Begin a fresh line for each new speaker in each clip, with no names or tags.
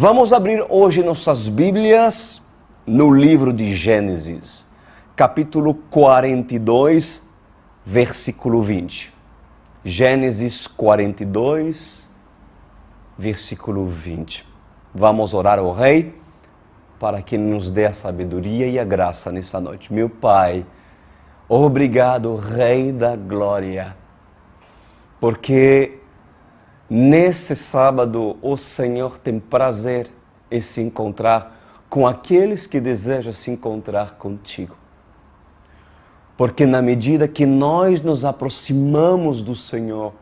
Vamos abrir hoje nossas Bíblias no livro de Gênesis, capítulo 42, versículo 20. Gênesis 42, versículo 20. Vamos orar ao Rei para que nos dê a sabedoria e a graça nessa noite. Meu Pai, obrigado, Rei da Glória, porque nesse sábado o Senhor tem prazer em se encontrar com aqueles que desejam se encontrar contigo. Porque na medida que nós nos aproximamos do Senhor,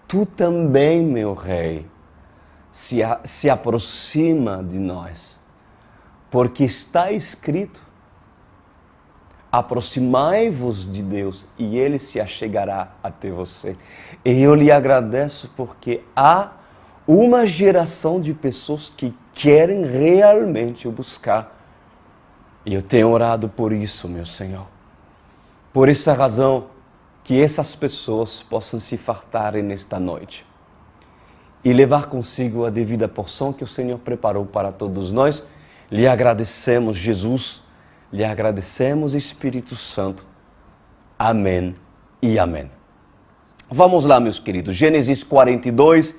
tu também, meu Rei, se aproxima de nós. Porque está escrito: aproximai-vos de Deus e Ele se achegará até você. E eu lhe agradeço porque há uma geração de pessoas que querem realmente o buscar. E eu tenho orado por isso, meu Senhor. Por essa razão, que essas pessoas possam se fartarem nesta noite e levar consigo a devida porção que o Senhor preparou para todos nós. Lhe agradecemos, Jesus. Lhe agradecemos, Espírito Santo. Amém e amém. Vamos lá, meus queridos. Gênesis 42,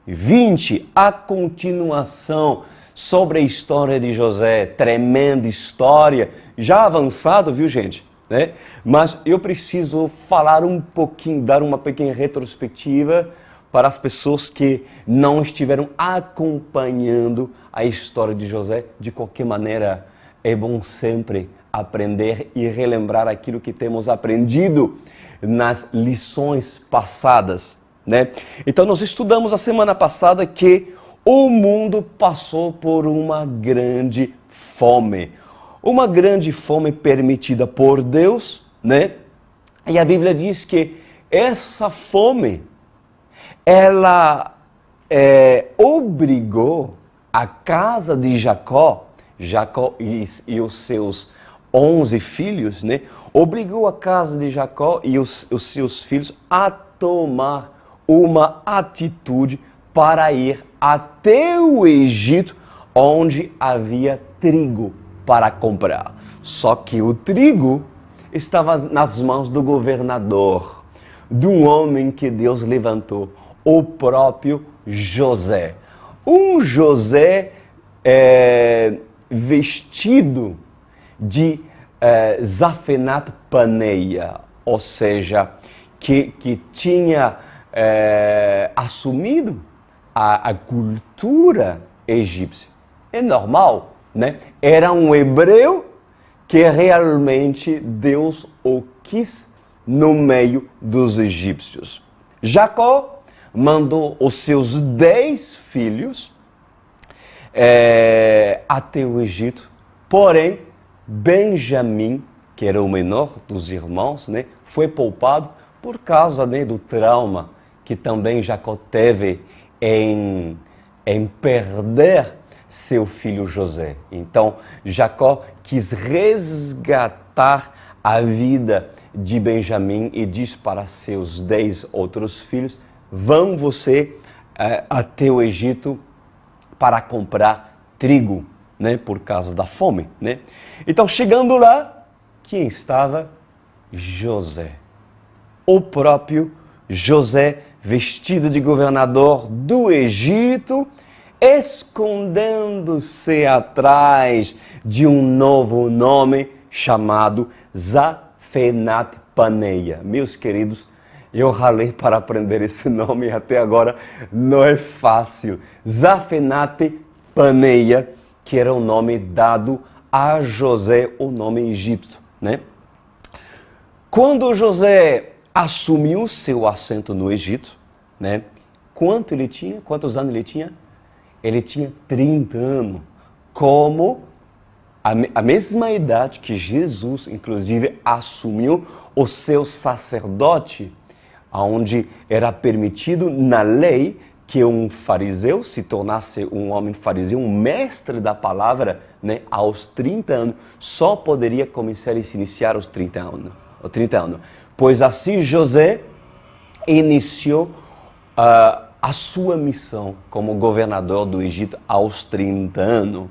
20. A continuação sobre a história de José. Tremenda história. Já avançado, viu, gente? Né? Mas eu preciso falar um pouquinho, dar uma pequena retrospectiva para as pessoas que não estiveram acompanhando a história de José. De qualquer maneira, é bom sempre aprender e relembrar aquilo que temos aprendido nas lições passadas, né? Então, nós estudamos a semana passada que o mundo passou por uma grande fome. Uma grande fome permitida por Deus, né? E a Bíblia diz que essa fome, ela obrigou a casa de Jacó e os seus 11 filhos, né? Obrigou a casa de Jacó e os seus filhos a tomar uma atitude para ir até o Egito, onde havia trigo para comprar. Só que o trigo estava nas mãos do governador, de um homem que Deus levantou, o próprio José. Um José vestido de Zafenat Paneia, ou seja, que tinha assumido a cultura egípcia. É normal, né? Era um hebreu que realmente Deus o quis no meio dos egípcios. Jacó mandou os seus 10 filhos até o Egito, porém Benjamim, que era o menor dos irmãos, né, foi poupado por causa, né, do trauma que também Jacó teve em perder seu filho José. Então Jacó quis resgatar a vida de Benjamim e diz para seus 10 outros filhos: vão você até o Egito para comprar trigo, né, por causa da fome, né? Então, chegando lá, quem estava? José. O próprio José, vestido de governador do Egito, escondendo-se atrás de um novo nome chamado Zafenat Paneia. Meus queridos, eu ralei para aprender esse nome e até agora não é fácil. Zafenat Paneia, que era o nome dado a José, o nome egípcio, né? Quando José assumiu seu assento no Egito, né? Quantos anos ele tinha? Ele tinha 30 anos, como a mesma idade que Jesus, inclusive, assumiu o seu sacerdote, onde era permitido na lei que um fariseu se tornasse um homem fariseu, um mestre da palavra, né, aos 30 anos, só poderia começar a se iniciar aos 30 anos. Pois assim José iniciou a sua missão como governador do Egito aos 30 anos.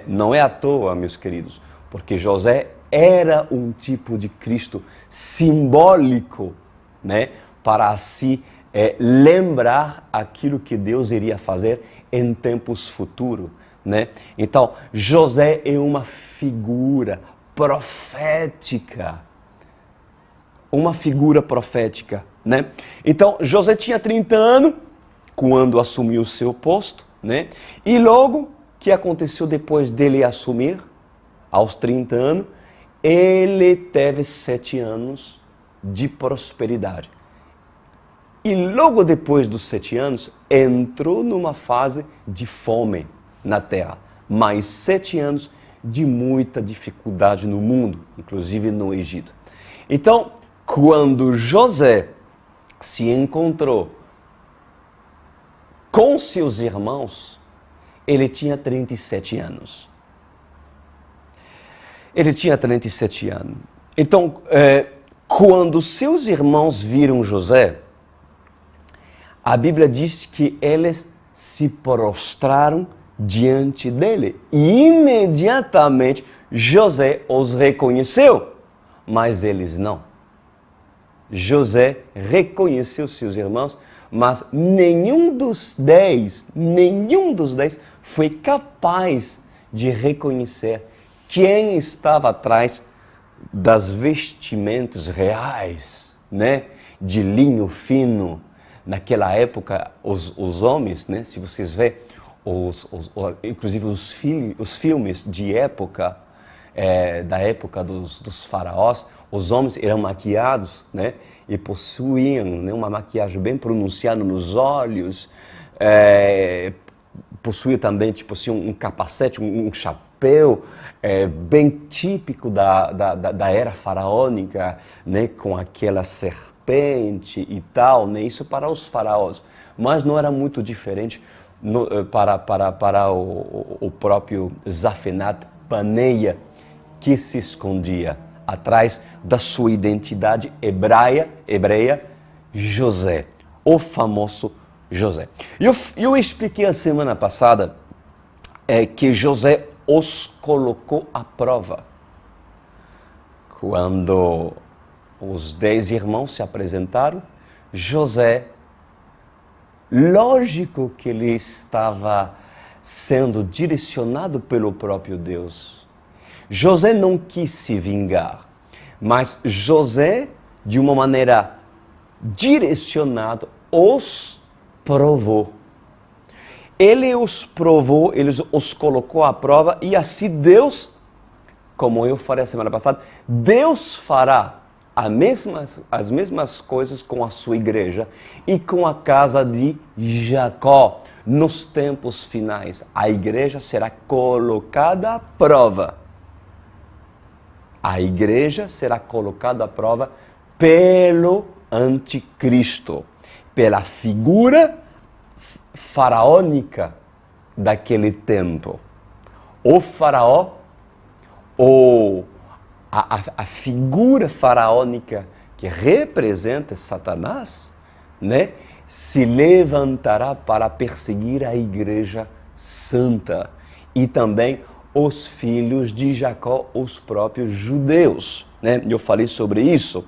Não é à toa, meus queridos, porque José era um tipo de Cristo simbólico, né, para assim lembrar aquilo que Deus iria fazer em tempos futuros, né? Então, José é uma figura profética. Uma figura profética, né? Então, José tinha 30 anos quando assumiu o seu posto, né? E logo, o que aconteceu depois dele assumir, aos 30 anos, ele teve 7 anos de prosperidade. E logo depois dos 7 anos, entrou numa fase de fome na terra. Mais 7 anos de muita dificuldade no mundo, inclusive no Egito. Então, quando José se encontrou com seus irmãos, ele tinha 37 anos. Ele tinha 37 anos. Então, quando seus irmãos viram José, a Bíblia diz que eles se prostraram diante dele. E imediatamente José os reconheceu, mas eles não. José reconheceu seus irmãos, mas nenhum dos 10 foi capaz de reconhecer quem estava atrás das vestimentas reais, né, de linho fino. Naquela época, os homens, né, se vocês verem, inclusive os filmes de época, da época dos faraós, os homens eram maquiados, né, e possuíam, né, uma maquiagem bem pronunciada nos olhos, possuía também tipo assim, um capacete, um chapéu bem típico da era faraônica, né, com aquela serpente e tal, né? Isso para os faraós, mas não era muito diferente para o próprio Zafenat Paneia, que se escondia atrás da sua identidade hebreia, José, o famoso José. Eu expliquei a semana passada que José os colocou à prova. Quando os 10 irmãos se apresentaram, José, lógico que ele estava sendo direcionado pelo próprio Deus. José não quis se vingar, mas José, de uma maneira direcionada, os provou. Ele os provou, ele os colocou à prova e assim Deus, como eu falei a semana passada, Deus fará as mesmas coisas com a sua igreja e com a casa de Jacó. Nos tempos finais, a igreja será colocada à prova. A igreja será colocada à prova pelo anticristo, pela figura faraônica daquele tempo. O faraó, a figura faraônica que representa Satanás, né, se levantará para perseguir a igreja santa e também os filhos de Jacó, os próprios judeus, né? Eu falei sobre isso.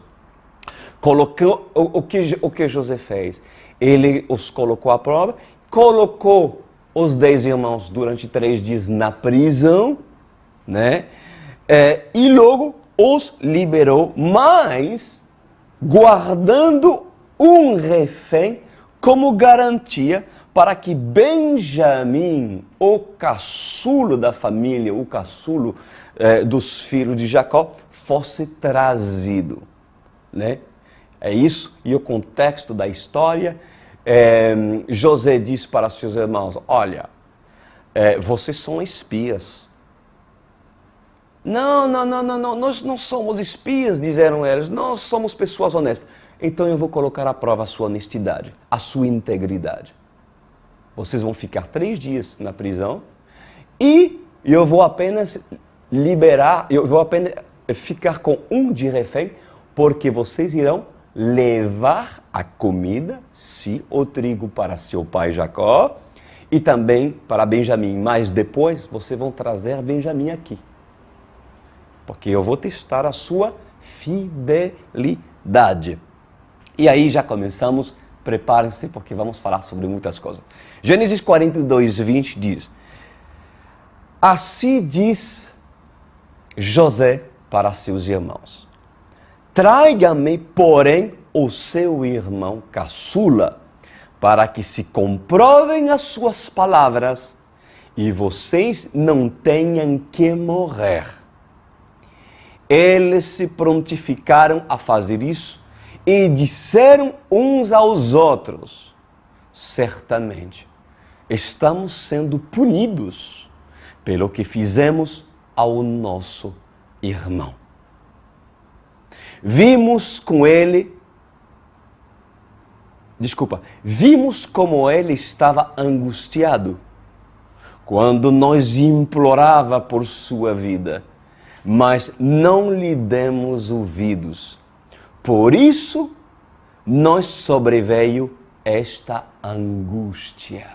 Colocou o que José fez? Ele os colocou à prova, colocou os 10 irmãos durante 3 dias na prisão, né? E logo os liberou, mas guardando um refém como garantia para que Benjamim, o caçulo da família, o caçulo dos filhos de Jacó, fosse trazido, né? É isso, e o contexto da história, José disse para seus irmãos, olha, vocês são espias. Não, nós não somos espias, disseram eles, nós somos pessoas honestas. Então eu vou colocar à prova a sua honestidade, a sua integridade. Vocês vão ficar 3 dias na prisão e eu vou apenas liberar, eu vou apenas ficar com um de refém, porque vocês irão levar a comida, sim, o trigo para seu pai Jacó e também para Benjamim. Mas depois vocês vão trazer Benjamim aqui, porque eu vou testar a sua fidelidade. E aí já começamos, preparem-se porque vamos falar sobre muitas coisas. Gênesis 42, 20 diz: assim diz José para seus irmãos: traga-me, porém, o seu irmão caçula, para que se comprovem as suas palavras e vocês não tenham que morrer. Eles se prontificaram a fazer isso e disseram uns aos outros: certamente estamos sendo punidos pelo que fizemos ao nosso irmão. Vimos como ele estava angustiado quando nos implorava por sua vida, mas não lhe demos ouvidos. Por isso, nos sobreveio esta angústia.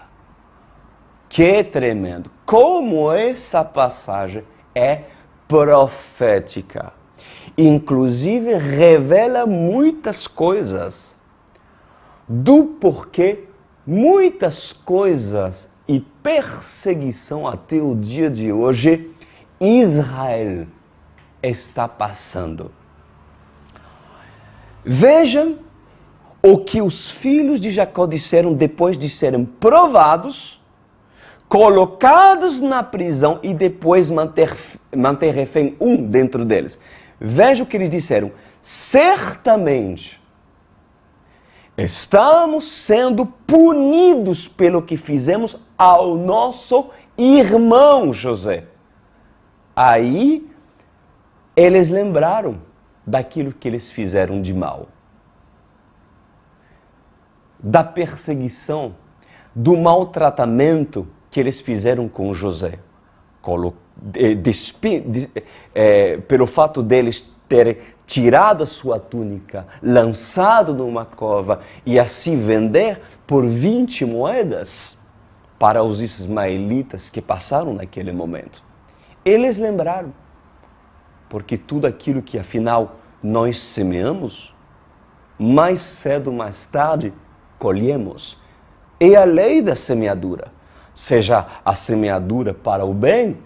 Que tremendo! Como essa passagem é profética. Inclusive, revela muitas coisas do porquê muitas coisas e perseguição até o dia de hoje Israel está passando. Vejam o que os filhos de Jacó disseram depois de serem provados, colocados na prisão e depois manter refém um dentro deles. Veja o que eles disseram: certamente estamos sendo punidos pelo que fizemos ao nosso irmão José. Aí eles lembraram daquilo que eles fizeram de mal, da perseguição, do maltratamento que eles fizeram com José. Pelo fato deles terem tirado a sua túnica, lançado numa cova e assim vender por 20 moedas para os ismaelitas que passaram naquele momento. Eles lembraram, porque tudo aquilo que afinal nós semeamos, mais cedo ou mais tarde colhemos. É a lei da semeadura, seja a semeadura para o bem,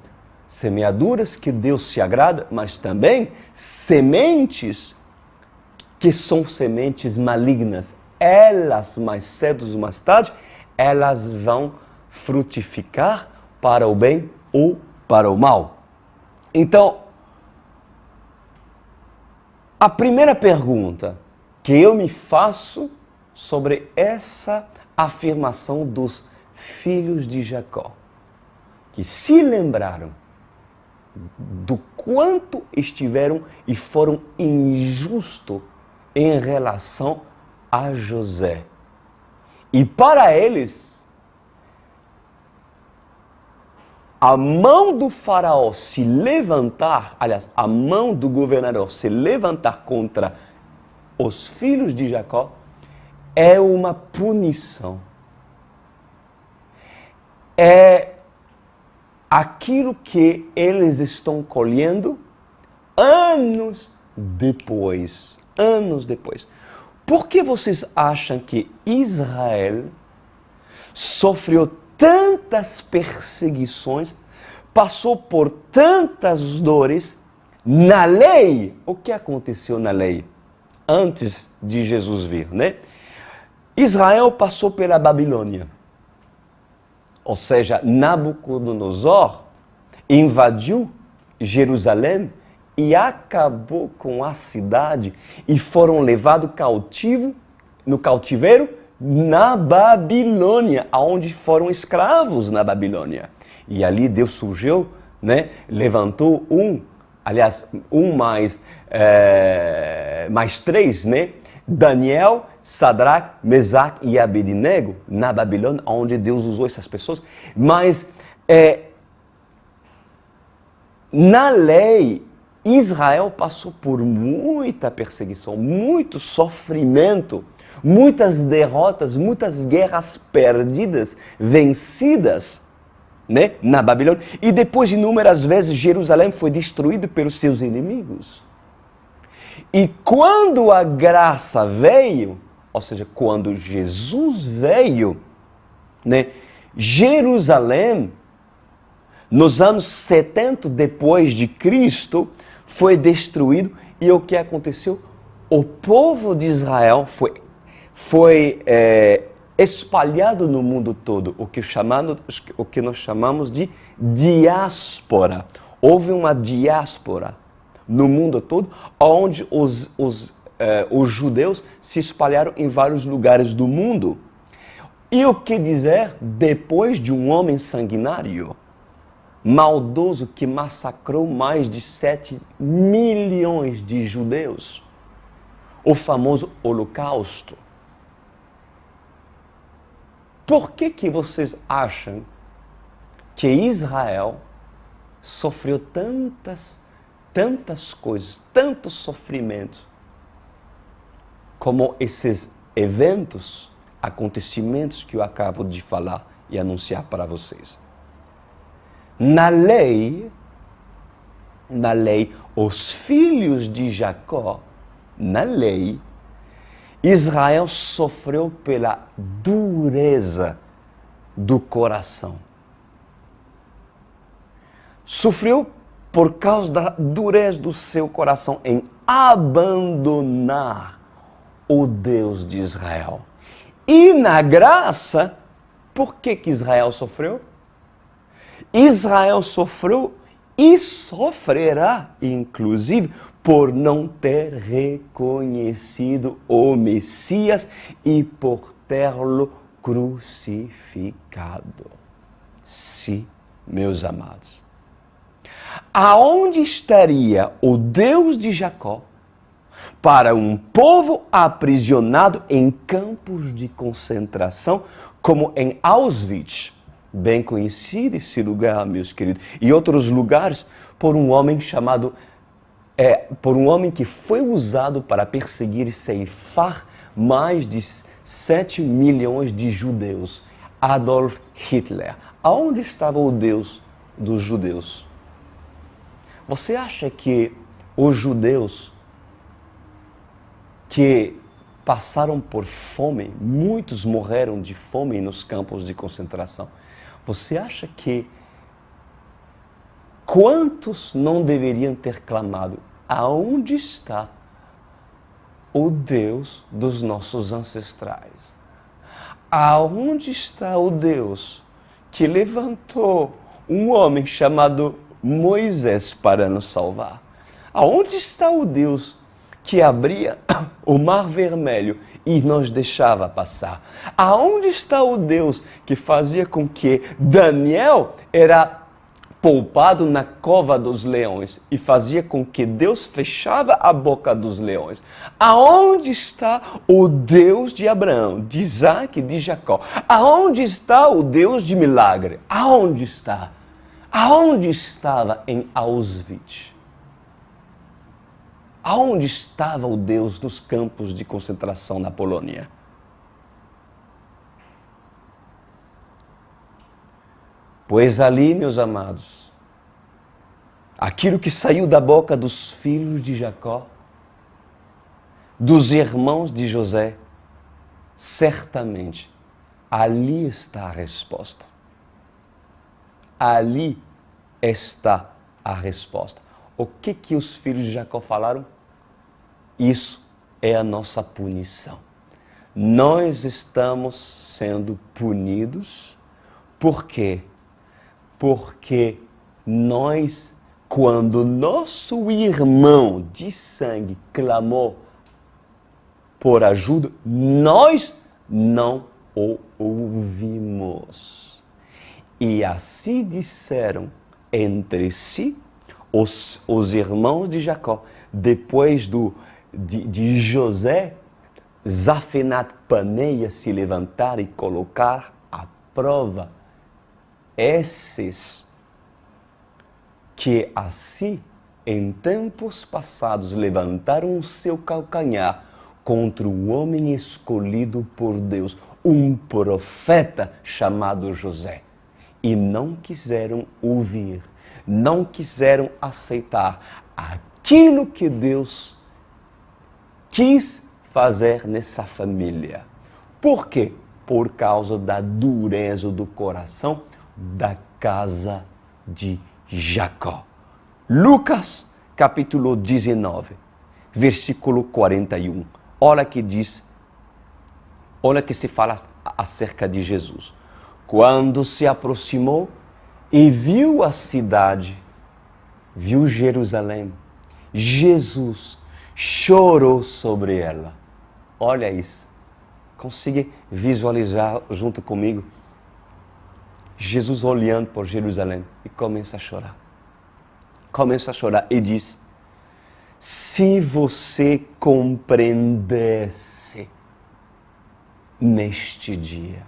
semeaduras que Deus se agrada, mas também sementes que são sementes malignas. Elas, mais cedo ou mais tarde, elas vão frutificar para o bem ou para o mal. Então, a primeira pergunta que eu me faço sobre essa afirmação dos filhos de Jacó, que se lembraram do quanto estiveram e foram injustos em relação a José. E para eles, a mão do faraó se levantar, aliás, a mão do governador se levantar contra os filhos de Jacó é uma punição. É aquilo que eles estão colhendo anos depois. Anos depois. Por que vocês acham que Israel sofreu tantas perseguições, passou por tantas dores na lei? O que aconteceu na lei antes de Jesus vir, né? Israel passou pela Babilônia. Ou seja, Nabucodonosor invadiu Jerusalém e acabou com a cidade e foram levados no cativeiro na Babilônia, onde foram escravos na Babilônia. E ali Deus surgiu, né? Levantou mais três, né? Daniel, Sadraque, Mesaque e Abednego, na Babilônia, onde Deus usou essas pessoas. Mas na lei, Israel passou por muita perseguição, muito sofrimento, muitas derrotas, muitas guerras perdidas, vencidas, né, na Babilônia. E depois, inúmeras vezes, Jerusalém foi destruído pelos seus inimigos. E quando a graça veio, ou seja, quando Jesus veio, né, Jerusalém, nos anos 70 depois de Cristo, foi destruído. E o que aconteceu? O povo de Israel foi espalhado no mundo todo, o que nós chamamos de diáspora. Houve uma diáspora no mundo todo, onde os judeus se espalharam em vários lugares do mundo. E o que dizer depois de um homem sanguinário, maldoso, que massacrou mais de 7 milhões de judeus? O famoso Holocausto. Por que vocês acham que Israel sofreu tantas coisas, tanto sofrimento, como esses eventos, acontecimentos que eu acabo de falar e anunciar para vocês? Na lei, os filhos de Jacó, na lei, Israel sofreu pela dureza do coração. Sofreu por causa da dureza do seu coração em abandonar o Deus de Israel. E na graça, por que Israel sofreu? Israel sofreu e sofrerá, inclusive, por não ter reconhecido o Messias e por tê-lo crucificado. Sim, meus amados. Aonde estaria o Deus de Jacó para um povo aprisionado em campos de concentração, como em Auschwitz? Bem conhecido esse lugar, meus queridos, e outros lugares, por um homem que foi usado para perseguir e ceifar mais de 7 milhões de judeus, Adolf Hitler. Aonde estava o Deus dos judeus? Você acha que os judeus que passaram por fome, muitos morreram de fome nos campos de concentração, você acha que quantos não deveriam ter clamado: aonde está o Deus dos nossos ancestrais? Aonde está o Deus que levantou um homem chamado Moisés para nos salvar? Aonde está o Deus que abria o Mar Vermelho e nos deixava passar? Aonde está o Deus que fazia com que Daniel era poupado na cova dos leões e fazia com que Deus fechava a boca dos leões? Aonde está o Deus de Abraão, de Isaac e de Jacó? Aonde está o Deus de milagre? Aonde está? Aonde estava em Auschwitz? Aonde estava o Deus dos campos de concentração na Polônia? Pois ali, meus amados, aquilo que saiu da boca dos filhos de Jacó, dos irmãos de José, certamente ali está a resposta. Ali está a resposta. O que os filhos de Jacó falaram? Isso é a nossa punição. Nós estamos sendo punidos. Por quê? Porque quando nosso irmão de sangue clamou por ajuda, nós não o ouvimos. E assim disseram entre si os irmãos de Jacó, depois de José, Zafenat Paneia, se levantar e colocar à prova esses que assim em tempos passados levantaram o seu calcanhar contra o homem escolhido por Deus, um profeta chamado José. E não quiseram ouvir, não quiseram aceitar aquilo que Deus quis fazer nessa família. Por quê? Por causa da dureza do coração da casa de Jacó. Lucas, capítulo 19, versículo 41. Olha que diz, olha que se fala acerca de Jesus. Quando se aproximou e viu a cidade, viu Jerusalém, Jesus chorou sobre ela. Olha isso. Consegue visualizar junto comigo? Jesus olhando por Jerusalém e começa a chorar. Começa a chorar e diz: se você compreendesse neste dia,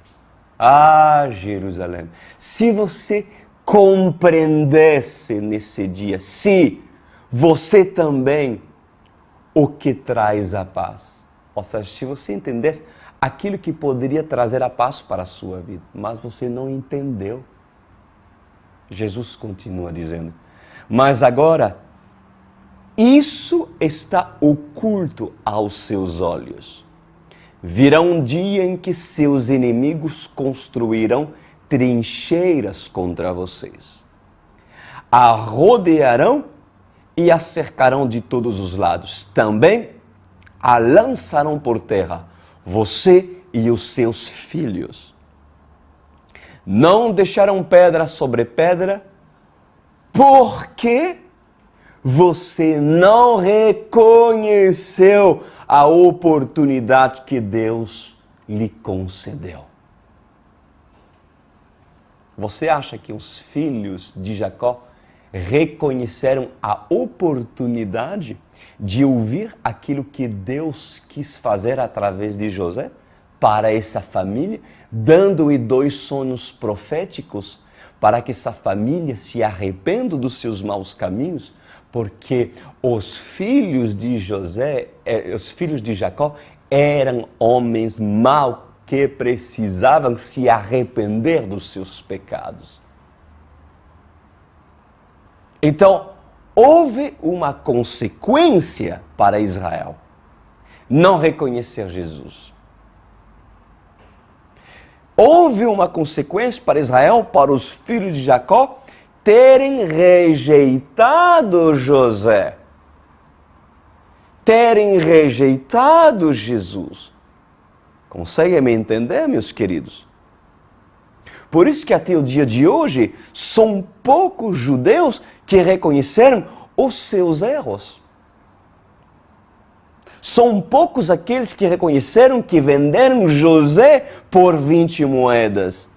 Jerusalém, se você compreendesse nesse dia, se você também o que traz a paz. Ou seja, se você entendesse aquilo que poderia trazer a paz para a sua vida, mas você não entendeu. Jesus continua dizendo: mas agora, isso está oculto aos seus olhos. Virá um dia em que seus inimigos construirão trincheiras contra vocês. A rodearão e a cercarão de todos os lados. Também a lançarão por terra, você e os seus filhos. Não deixarão pedra sobre pedra, porque você não reconheceu a oportunidade que Deus lhe concedeu. Você acha que os filhos de Jacó reconheceram a oportunidade de ouvir aquilo que Deus quis fazer através de José para essa família, dando-lhe 2 sonhos proféticos para que essa família se arrependa dos seus maus caminhos? Porque os filhos de Jacó eram homens maus que precisavam se arrepender dos seus pecados. Então, houve uma consequência para Israel: não reconhecer Jesus. Houve uma consequência para Israel, para os filhos de Jacó, terem rejeitado José, terem rejeitado Jesus. Conseguem me entender, meus queridos? Por isso que até o dia de hoje, são poucos judeus que reconheceram os seus erros. São poucos aqueles que reconheceram que venderam José por 20 moedas.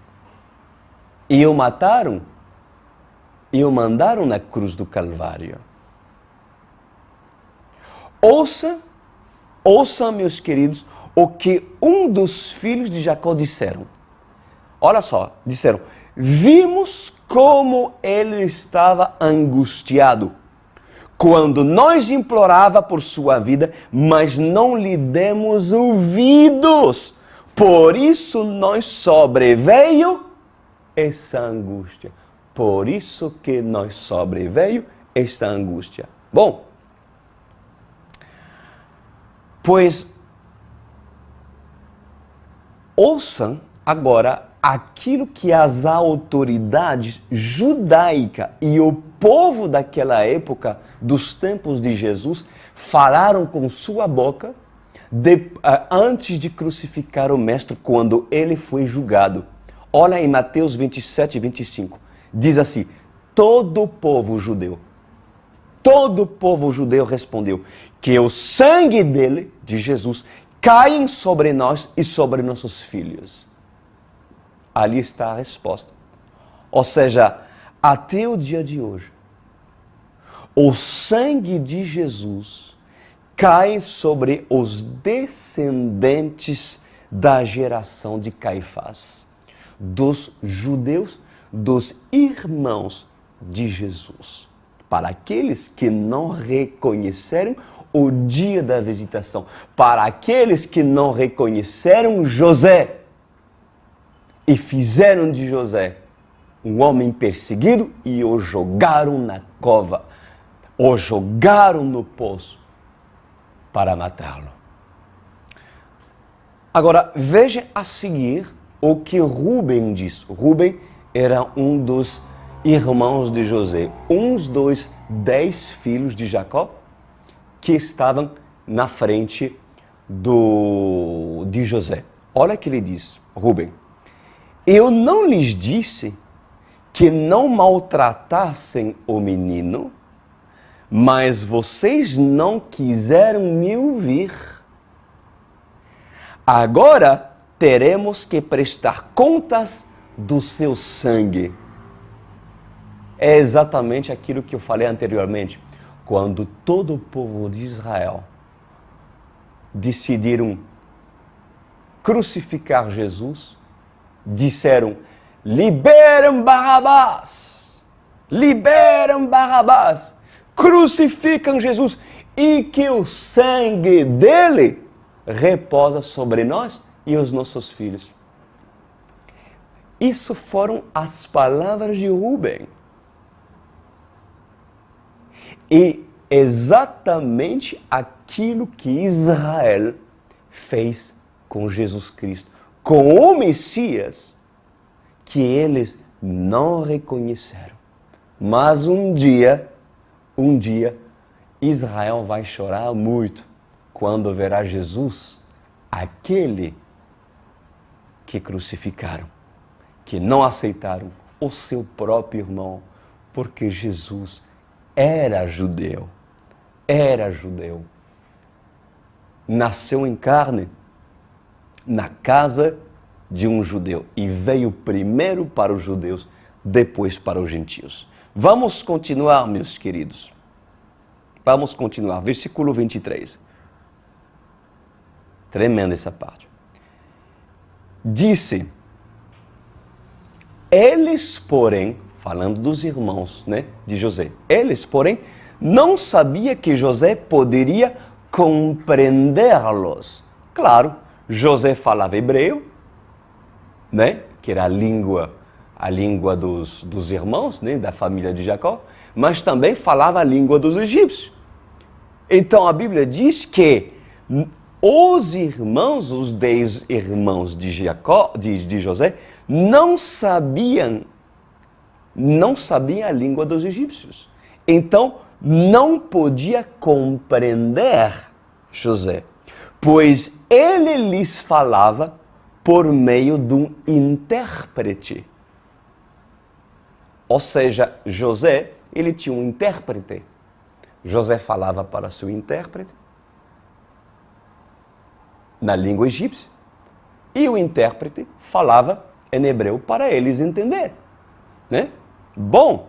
E o mataram. E o mandaram na cruz do Calvário. Ouçam, meus queridos, o que um dos filhos de Jacó disseram. Olha só, disseram: vimos como ele estava angustiado quando nós implorava por sua vida, mas não lhe demos ouvidos. Por isso nos sobreveio essa angústia. Por isso que nos sobreveio esta angústia. Bom, pois ouçam agora aquilo que as autoridades judaicas e o povo daquela época, dos tempos de Jesus, falaram com sua boca antes de crucificar o Mestre, quando ele foi julgado. Olha em Mateus 27 e 25. Diz assim: todo o povo judeu respondeu que o sangue dele, de Jesus, caia sobre nós e sobre nossos filhos. Ali está a resposta. Ou seja, até o dia de hoje, o sangue de Jesus cai sobre os descendentes da geração de Caifás, dos judeus, dos irmãos de Jesus. para aqueles que não reconheceram o dia da visitação, para aqueles que não reconheceram José e fizeram de José um homem perseguido e o jogaram na cova, o jogaram no poço para matá-lo. Agora, veja a seguir o que Rubem diz. Rubem era um dos irmãos de José, um dos 10 filhos de Jacó que estavam na frente de José. Olha o que ele diz, Rubem. Eu não lhes disse que não maltratassem o menino, mas vocês não quiseram me ouvir. Agora teremos que prestar contas do seu sangue. É exatamente aquilo que eu falei anteriormente. Quando todo o povo de Israel decidiram crucificar Jesus, disseram: liberem Barrabás! Liberem Barrabás! Crucificam Jesus e que o sangue dele reposa sobre nós e os nossos filhos. Isso foram as palavras de Rubem. E exatamente aquilo que Israel fez com Jesus Cristo, com o Messias, que eles não reconheceram. Mas um dia, Israel vai chorar muito quando verá Jesus, aquele que crucificaram, que não aceitaram o seu próprio irmão, porque Jesus era judeu, nasceu em carne, na casa de um judeu, e veio primeiro para os judeus, depois para os gentios. Vamos continuar, meus queridos. Vamos continuar, versículo 23. Tremenda essa parte. Disse: eles, porém, falando dos irmãos, de José, eles, porém, não sabiam que José poderia compreendê-los. Claro, José falava hebreu, que era a língua dos irmãos, da família de Jacó, mas também falava a língua dos egípcios. Então a Bíblia diz que os 10 irmãos de José, não sabiam a língua dos egípcios. Então, não podia compreender José, pois ele lhes falava por meio de um intérprete. Ou seja, José, ele tinha um intérprete. José falava para seu intérprete na língua egípcia e o intérprete falava em hebreu para eles entenderem. Bom,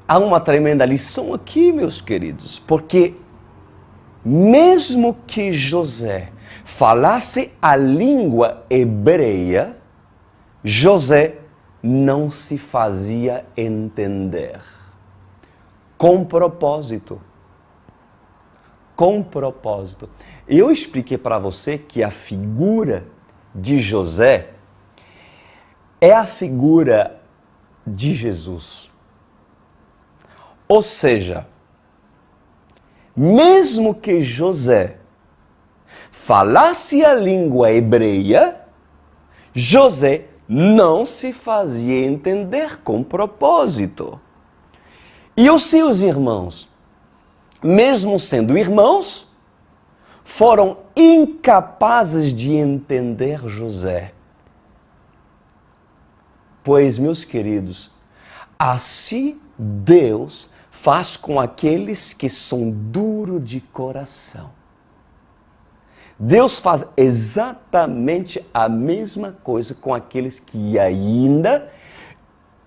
há uma tremenda lição aqui, meus queridos, porque mesmo que José falasse a língua hebreia, José não se fazia entender. Com propósito. Eu expliquei para você que a figura de José é a figura de Jesus. Ou seja, mesmo que José falasse a língua hebreia, José não se fazia entender com propósito. E os seus irmãos, mesmo sendo irmãos, foram incapazes de entender José. Pois, meus queridos, assim Deus faz com aqueles que são duros de coração. Deus faz exatamente a mesma coisa com aqueles que ainda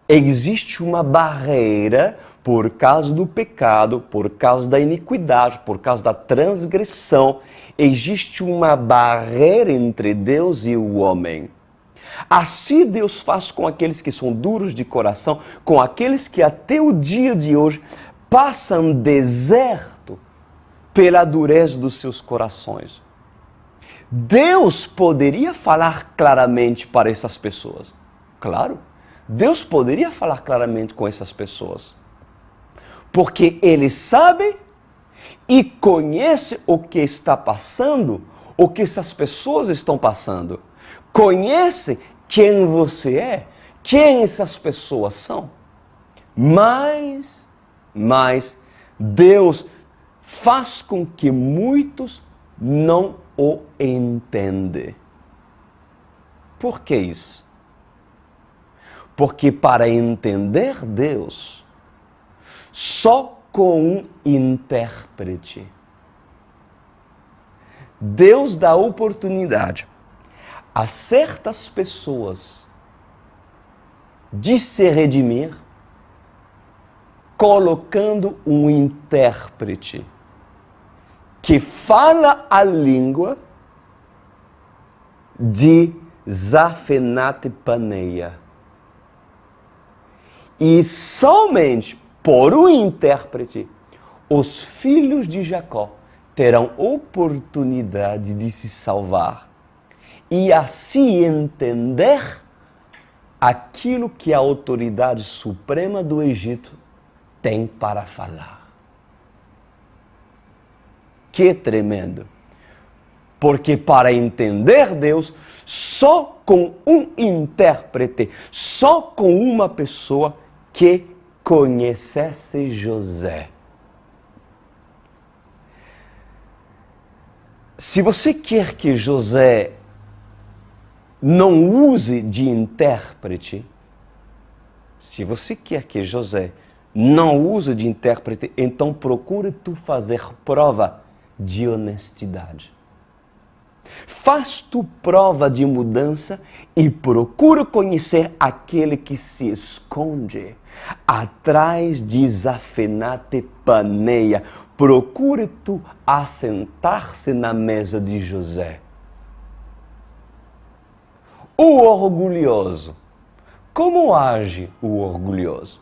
existe uma barreira por causa do pecado, por causa da iniquidade, por causa da transgressão. Existe uma barreira entre Deus e o homem. Assim Deus faz com aqueles que são duros de coração, com aqueles que até o dia de hoje passam deserto pela dureza dos seus corações. Deus poderia falar claramente para essas pessoas. Claro, Deus poderia falar claramente com essas pessoas. Porque Ele sabe e conhece o que está passando, o que essas pessoas estão passando. Conhece quem você é, quem essas pessoas são. Mas Deus faz com que muitos não o entendem. Por que isso? Porque para entender Deus, só com um intérprete, Deus dá oportunidade a certas pessoas de se redimir, colocando um intérprete que fala a língua de Zafenate Paneia. E somente por um intérprete, os filhos de Jacó terão oportunidade de se salvar e assim entender aquilo que a autoridade suprema do Egito tem para falar. Que tremendo! Porque para entender Deus, só com um intérprete, só com uma pessoa que conhecesse José. Se você quer que José não use de intérprete, se você quer que José não use de intérprete, então procure tu fazer prova de honestidade. Faz tu prova de mudança e procura conhecer aquele que se esconde atrás de Zafenate Paneia. Procure tu assentar-se na mesa de José. O orgulhoso. Como age o orgulhoso?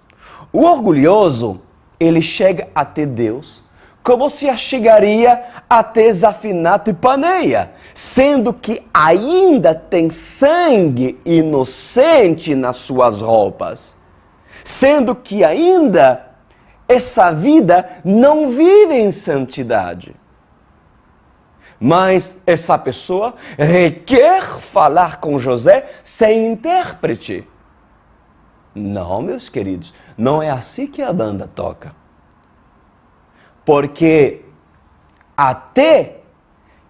O orgulhoso, ele chega até Deus como se chegaria até Zafenate Paneia, sendo que ainda tem sangue inocente nas suas roupas, sendo que ainda essa vida não vive em santidade. Mas essa pessoa requer falar com José sem intérprete. Não, meus queridos, não é assim que a banda toca. Porque até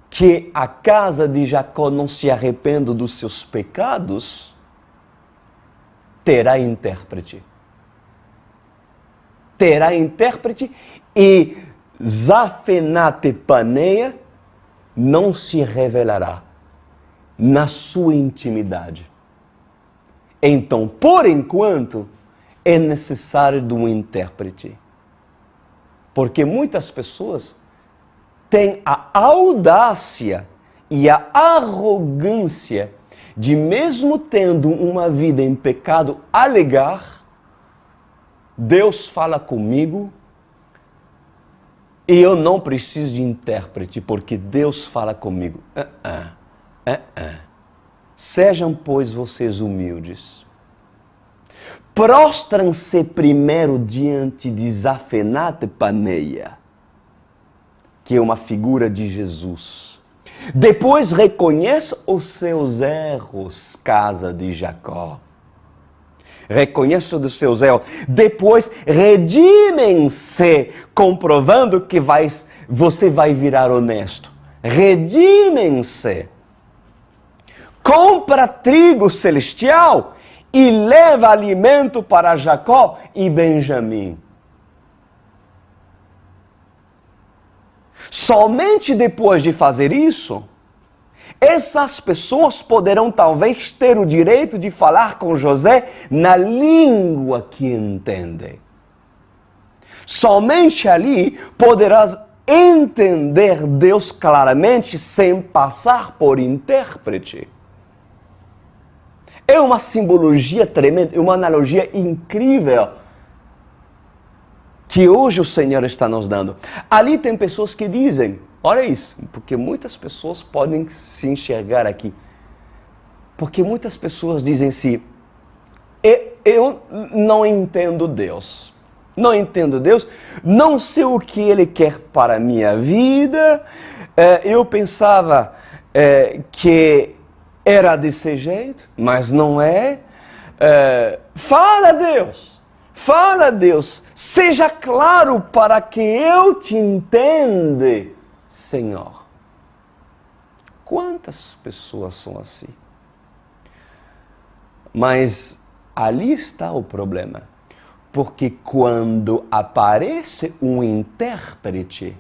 que a casa de Jacó não se arrependa dos seus pecados, terá intérprete. Terá intérprete e Zafenate Paneia não se revelará na sua intimidade. Então, por enquanto, é necessário de um intérprete. Porque muitas pessoas têm a audácia e a arrogância de, mesmo tendo uma vida em pecado, alegar: Deus fala comigo e eu não preciso de intérprete, porque Deus fala comigo. Sejam, pois, vocês humildes. Prostram-se primeiro diante de Zafenate Paneia, que é uma figura de Jesus. Depois reconheça os seus erros, casa de Jacó. Reconheça os seus erros. Depois redimem-se, comprovando que você vai virar honesto. Redimem-se. Compra trigo celestial e leva alimento para Jacó e Benjamim. Somente depois de fazer isso, essas pessoas poderão talvez ter o direito de falar com José na língua que entendem. Somente ali poderás entender Deus claramente sem passar por intérprete. É uma simbologia tremenda, é uma analogia incrível que hoje o Senhor está nos dando. Ali tem pessoas que dizem, olha isso, porque muitas pessoas podem se enxergar aqui. Porque muitas pessoas dizem assim, eu não entendo Deus. Não entendo Deus, não sei o que Ele quer para a minha vida. Eu pensava que era desse jeito, mas não é. Fala Deus, seja claro para que eu te entenda, Senhor. Quantas pessoas são assim? Mas ali está o problema, porque quando aparece um intérprete,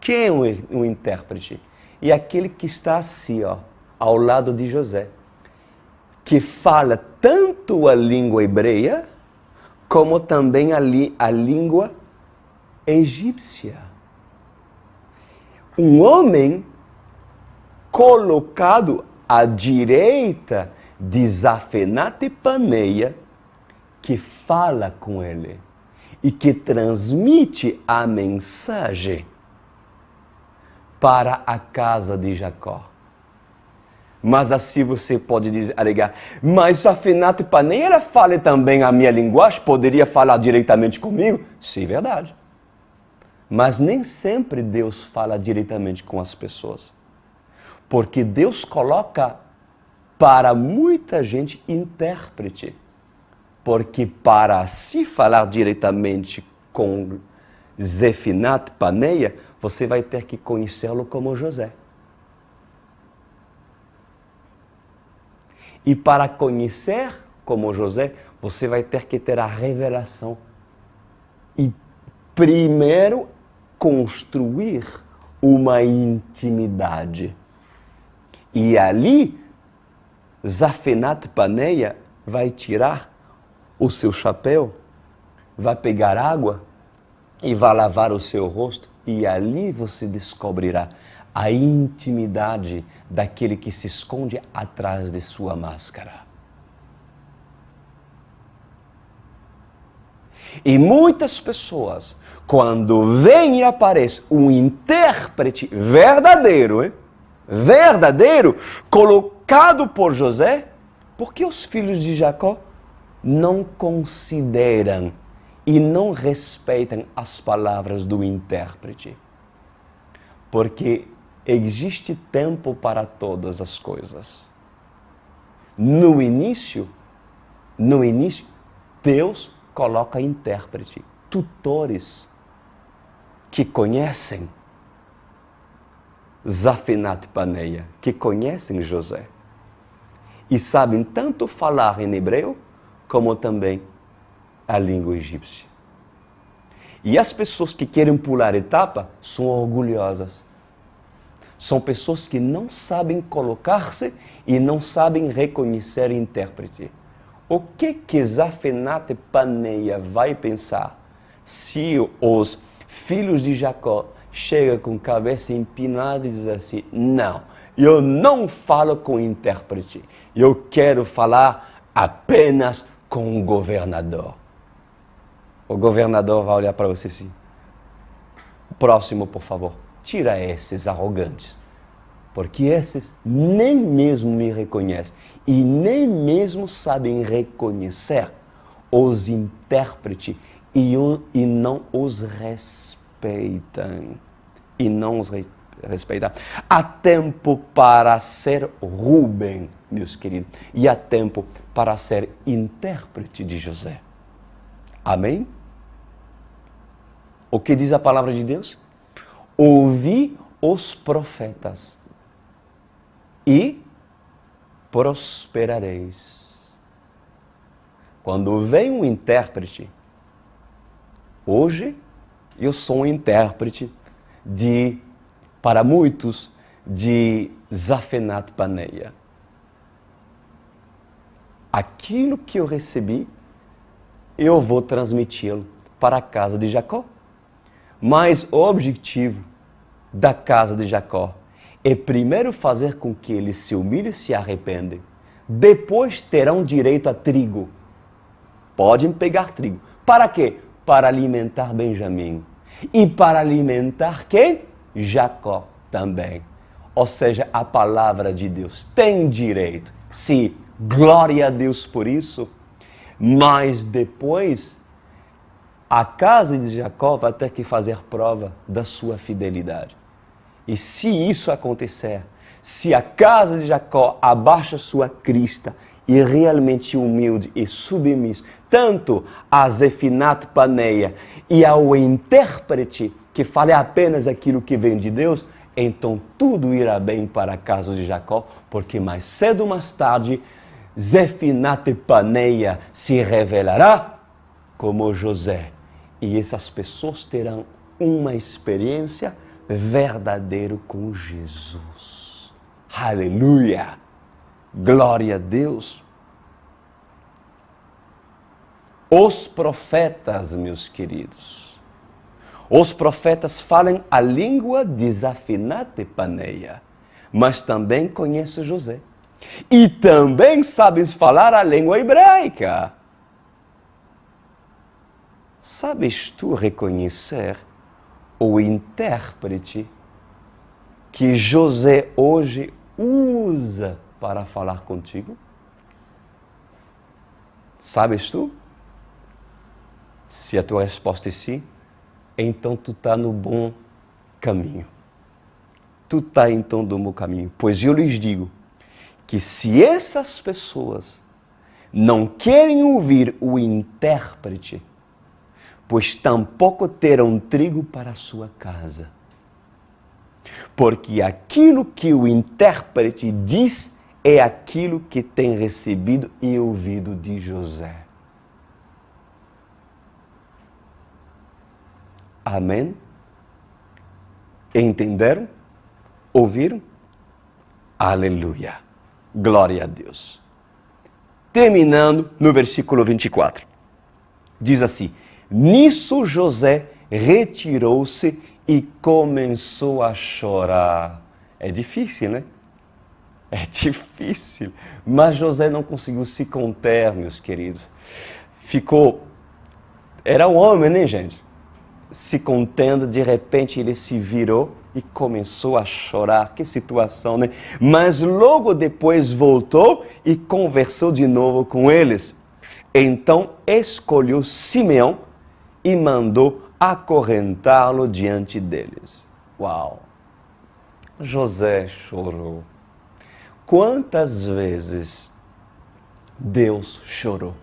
quem é um intérprete? É aquele que está assim, ó, ao lado de José, que fala tanto a língua hebreia, como também a língua egípcia. Um homem colocado à direita de Zafenat-Paneia, que fala com ele e que transmite a mensagem para a casa de Jacó. Mas assim você pode alegar, mas Zafenat-Paneia, ela fala também a minha linguagem, poderia falar diretamente comigo? Sim, verdade. Mas nem sempre Deus fala diretamente com as pessoas. Porque Deus coloca para muita gente intérprete. Porque para se falar diretamente com Zafenat-Paneia, você vai ter que conhecê-lo como José. E para conhecer como José, você vai ter que ter a revelação. E primeiro construir uma intimidade. E ali, Zafenat-Paneia vai tirar o seu chapéu, vai pegar água e vai lavar o seu rosto. E ali você descobrirá a intimidade daquele que se esconde atrás de sua máscara. E muitas pessoas, quando vem e aparece um intérprete verdadeiro, colocado por José, porque os filhos de Jacó não consideram e não respeitam as palavras do intérprete. Porque existe tempo para todas as coisas. No início, Deus coloca intérprete, tutores que conhecem Zafenat-Paneia, que conhecem José e sabem tanto falar em hebreu como também a língua egípcia. E as pessoas que querem pular etapa são orgulhosas. São pessoas que não sabem colocar-se e não sabem reconhecer intérprete. O que Zafenat-Paneia vai pensar se os filhos de Jacó chegam com a cabeça empinada e dizem assim, não, eu não falo com intérprete, eu quero falar apenas com o governador. O governador vai olhar para você assim, próximo, por favor. Tira esses arrogantes, porque esses nem mesmo me reconhecem e nem mesmo sabem reconhecer os intérpretes e não os respeitam. E não os respeitam. Há tempo para ser Rubem, meus queridos, e há tempo para ser intérprete de José. Amém? O que diz a palavra de Deus? Ouvi os profetas e prosperareis. Quando vem um intérprete, hoje eu sou um intérprete para muitos, de Zafenat-Paneia. Aquilo que eu recebi, eu vou transmiti-lo para a casa de Jacó. Mas o objetivo da casa de Jacó é primeiro fazer com que ele se humilhe e se arrependa, depois terão direito a trigo. Podem pegar trigo. Para quê? Para alimentar Benjamim. E para alimentar quem? Jacó também. Ou seja, a palavra de Deus tem direito. Sim, glória a Deus por isso. Mas depois, a casa de Jacó vai ter que fazer prova da sua fidelidade. E se isso acontecer, se a casa de Jacó abaixa sua crista e realmente humilde e submisso, tanto a Zefinat Paneia e ao intérprete que fale apenas aquilo que vem de Deus, então tudo irá bem para a casa de Jacó, porque mais cedo ou mais tarde, Zefinat Paneia se revelará como José. E essas pessoas terão uma experiência verdadeira com Jesus. Aleluia! Glória a Deus! Os profetas, meus queridos, os profetas falam a língua de Zefinat Paneia, mas também conhecem José. E também sabem falar a língua hebraica. Sabes tu reconhecer o intérprete que José hoje usa para falar contigo? Sabes tu? Se a tua resposta é sim, então tu está no bom caminho. Tu está então no bom caminho. Pois eu lhes digo que se essas pessoas não querem ouvir o intérprete, pois tampouco terão trigo para a sua casa. Porque aquilo que o intérprete diz é aquilo que tem recebido e ouvido de José. Amém? Entenderam? Ouviram? Aleluia! Glória a Deus! Terminando no versículo 24. Diz assim: nisso José retirou-se e começou a chorar. É difícil, né? É difícil. Mas José não conseguiu se conter, meus queridos. Era um homem, né, gente? Se contendo, de repente ele se virou e começou a chorar. Que situação, né? Mas logo depois voltou e conversou de novo com eles. Então escolheu Simeão e mandou acorrentá-lo diante deles. Uau! José chorou. Quantas vezes Deus chorou?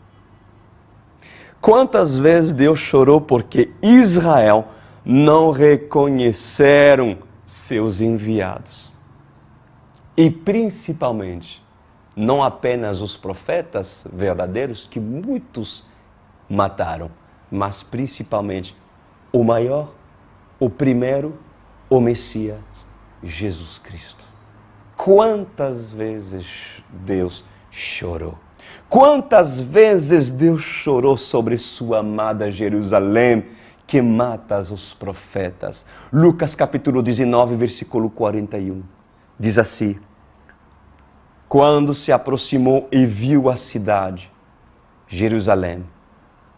Quantas vezes Deus chorou porque Israel não reconheceram seus enviados? E principalmente, não apenas os profetas verdadeiros, que muitos mataram, mas principalmente o maior, o primeiro, o Messias, Jesus Cristo. Quantas vezes Deus chorou? Quantas vezes Deus chorou sobre sua amada Jerusalém, que mata os profetas? Lucas capítulo 19, versículo 41. Diz assim: quando se aproximou e viu a cidade, Jerusalém,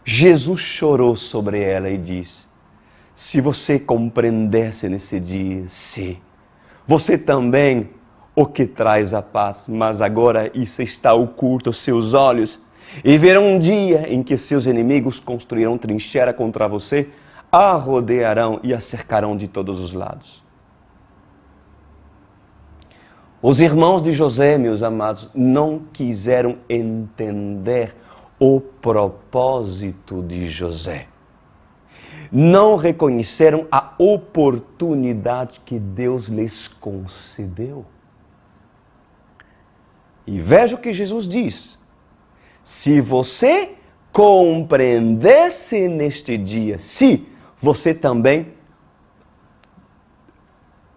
Jesus chorou sobre ela e disse: se você compreendesse nesse dia, sim, você também o que traz a paz, mas agora isso está oculto aos seus olhos. E verão um dia em que seus inimigos construirão trincheira contra você, a rodearão e a cercarão de todos os lados. Os irmãos de José, meus amados, não quiseram entender o propósito de José. Não reconheceram a oportunidade que Deus lhes concedeu. E veja o que Jesus diz: se você compreendesse neste dia, se você também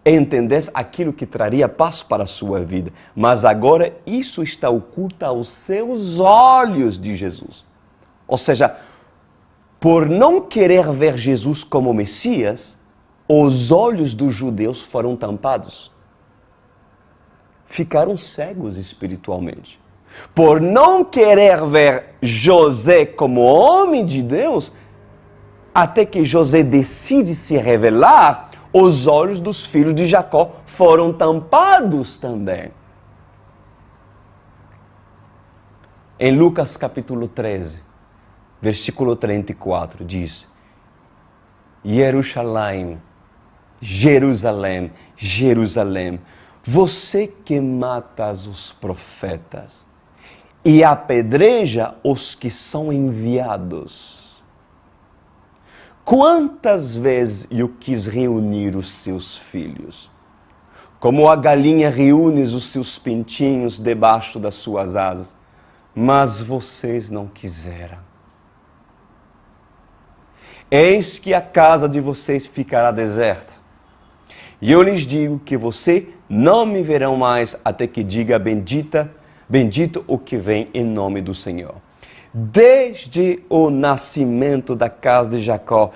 entendesse aquilo que traria paz para a sua vida. Mas agora isso está oculto aos seus olhos de Jesus. Ou seja, por não querer ver Jesus como Messias, os olhos dos judeus foram tampados. Ficaram cegos espiritualmente. por não querer ver José como homem de Deus, até que José decide se revelar, os olhos dos filhos de Jacó foram tampados também. Em Lucas capítulo 13, versículo 34, diz: Jerusalém, Jerusalém, Jerusalém, você que matas os profetas e apedreja os que são enviados. Quantas vezes eu quis reunir os seus filhos, como a galinha reúne os seus pintinhos debaixo das suas asas, mas vocês não quiseram. Eis que a casa de vocês ficará deserta. E eu lhes digo que você não me verão mais até que diga bendito o que vem em nome do Senhor. Desde o nascimento da casa de Jacó,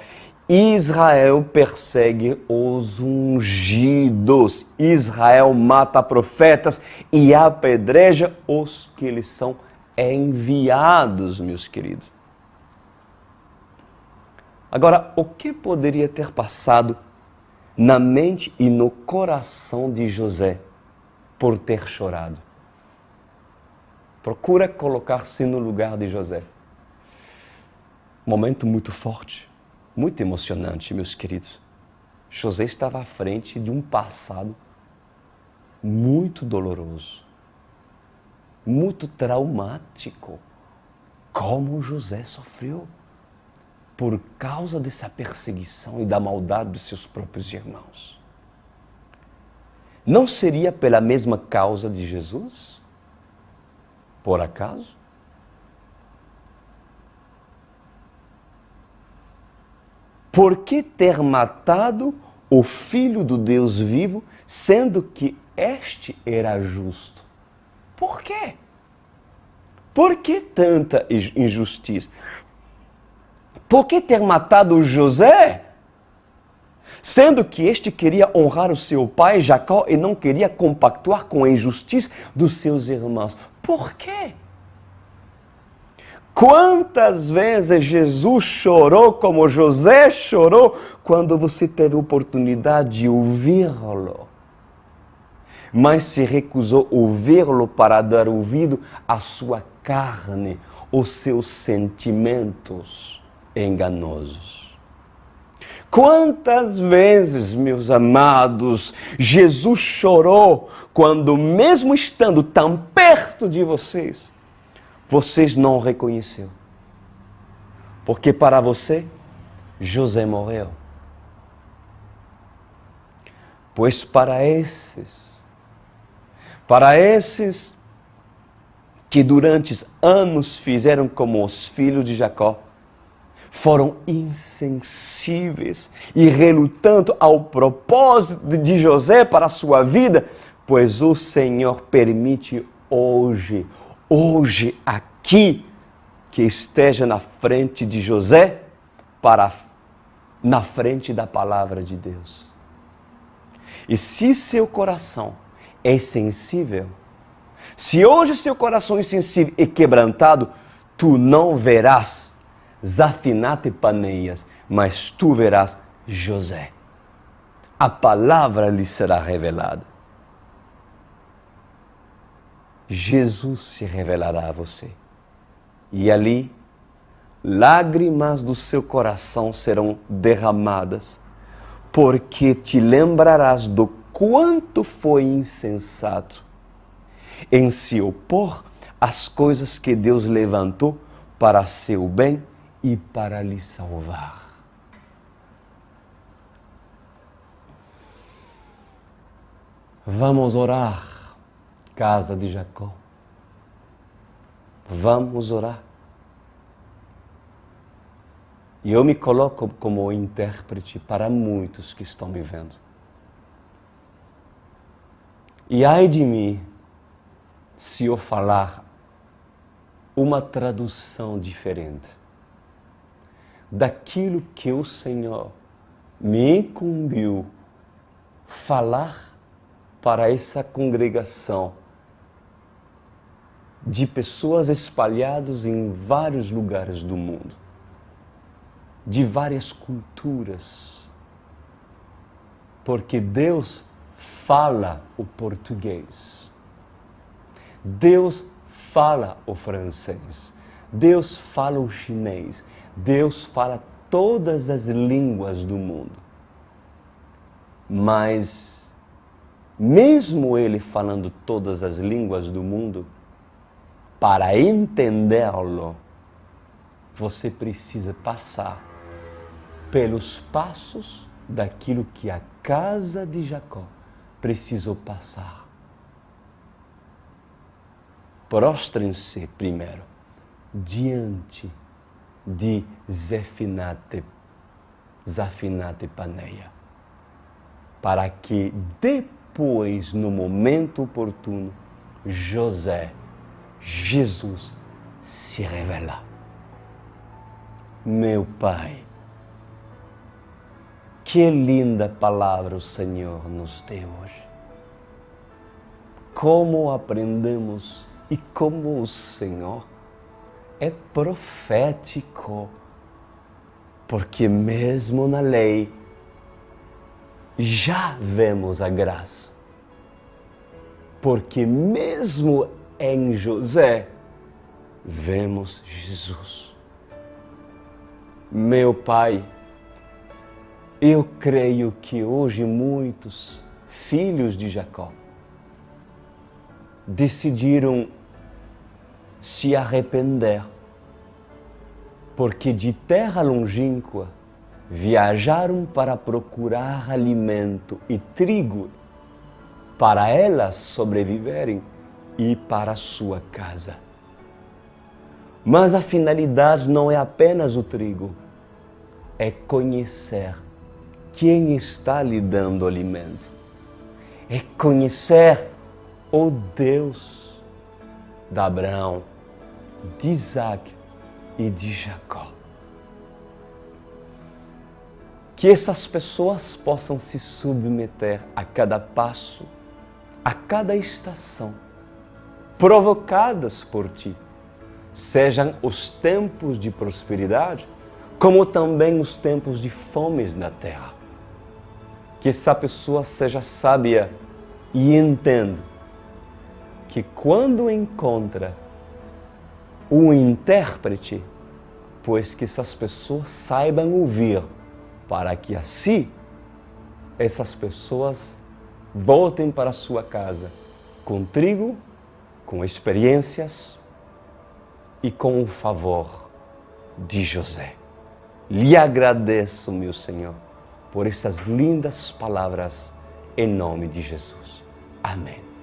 Israel persegue os ungidos. Israel mata profetas e apedreja os que lhes são enviados, meus queridos. Agora, o que poderia ter passado na mente e no coração de José por ter chorado? Procura colocar-se no lugar de José. Momento muito forte, muito emocionante, meus queridos. José estava à frente de um passado muito doloroso, muito traumático. Como José sofreu por causa dessa perseguição e da maldade dos seus próprios irmãos. Não seria pela mesma causa de Jesus? Por acaso? Por que ter matado o Filho do Deus vivo, sendo que este era justo? Por quê? Por que tanta injustiça? Por que ter matado José, sendo que este queria honrar o seu pai Jacó e não queria compactuar com a injustiça dos seus irmãos? Por quê? Quantas vezes Jesus chorou como José chorou quando você teve a oportunidade de ouvi-lo, mas se recusou a ouvi-lo para dar ouvido à sua carne, aos seus sentimentos enganosos. Quantas vezes, meus amados, Jesus chorou quando, mesmo estando tão perto de vocês, vocês não o reconheceram. Porque para você, José morreu. Pois para esses que durante anos fizeram como os filhos de Jacó, foram insensíveis e relutando ao propósito de José para a sua vida, pois o Senhor permite hoje aqui, que esteja na frente de José, na frente da palavra de Deus. E se seu coração é sensível, se hoje seu coração é sensível e quebrantado, tu não verás Zafinat e Paneias, mas tu verás José. A palavra lhe será revelada. Jesus se revelará a você. E ali, lágrimas do seu coração serão derramadas, porque te lembrarás do quanto foi insensato em se opor às coisas que Deus levantou para seu bem e para lhe salvar. Vamos orar, casa de Jacó. Vamos orar. E eu me coloco como intérprete para muitos que estão me vendo. E ai de mim, se eu falar uma tradução diferente daquilo que o Senhor me incumbiu falar para essa congregação de pessoas espalhadas em vários lugares do mundo, de várias culturas, porque Deus fala o português, Deus fala o francês, Deus fala o chinês, Deus fala todas as línguas do mundo. Mas, mesmo Ele falando todas as línguas do mundo, para entendê-lo, você precisa passar pelos passos daquilo que a casa de Jacó precisou passar. Prostrem-se primeiro diante de Zafinate Paneia, para que depois, no momento oportuno, Jesus se revela. Meu Pai, que linda palavra o Senhor nos deu hoje. Como aprendemos e como o Senhor é profético, porque mesmo na lei já vemos a graça, porque mesmo em José vemos Jesus. Meu Pai, eu creio que hoje muitos filhos de Jacó decidiram se arrepender, porque de terra longínqua viajaram para procurar alimento e trigo para elas sobreviverem e para a sua casa. Mas a finalidade não é apenas o trigo, é conhecer quem está lhe dando alimento, é conhecer o Deus de Abraão, de Isaac e de Jacó. Que essas pessoas possam se submeter a cada passo, a cada estação, provocadas por Ti, sejam os tempos de prosperidade, como também os tempos de fomes na terra. Que essa pessoa seja sábia e entenda que quando encontra um intérprete, pois que essas pessoas saibam ouvir, para que assim essas pessoas voltem para a sua casa com trigo, com experiências e com o favor de José. Lhe agradeço, meu Senhor, por essas lindas palavras em nome de Jesus. Amém.